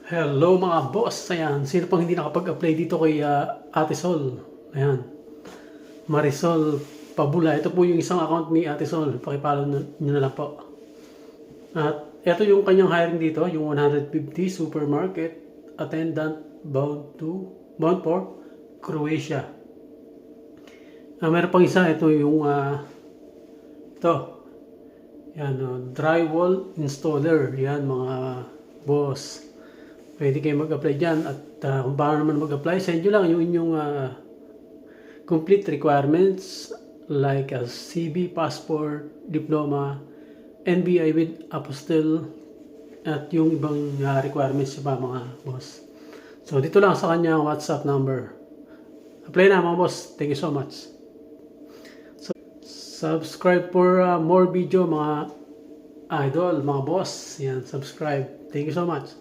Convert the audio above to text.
Hello mga boss, ayan. Sino pang hindi nakapag-apply dito kay Ate Sol? Ayan. Marisol Pabula. Ito po yung isang account ni Ate Sol. Pakipalo nyo na lang po. At ito yung kanyang hiring dito, yung 150 supermarket attendant bound for Croatia. Meron pang isa, ito yung ito. Yan, drywall installer. Yan mga boss. Pwede kayo mag-apply dyan at kung paano naman mag-apply, send nyo lang yung inyong complete requirements like a CV, passport, diploma, NBI with apostille at yung ibang requirements pa mga boss. So dito lang sa kanyang WhatsApp number. Apply na mga boss. Thank you so much. So, subscribe for more video mga idol, mga boss. Yan, subscribe. Thank you so much.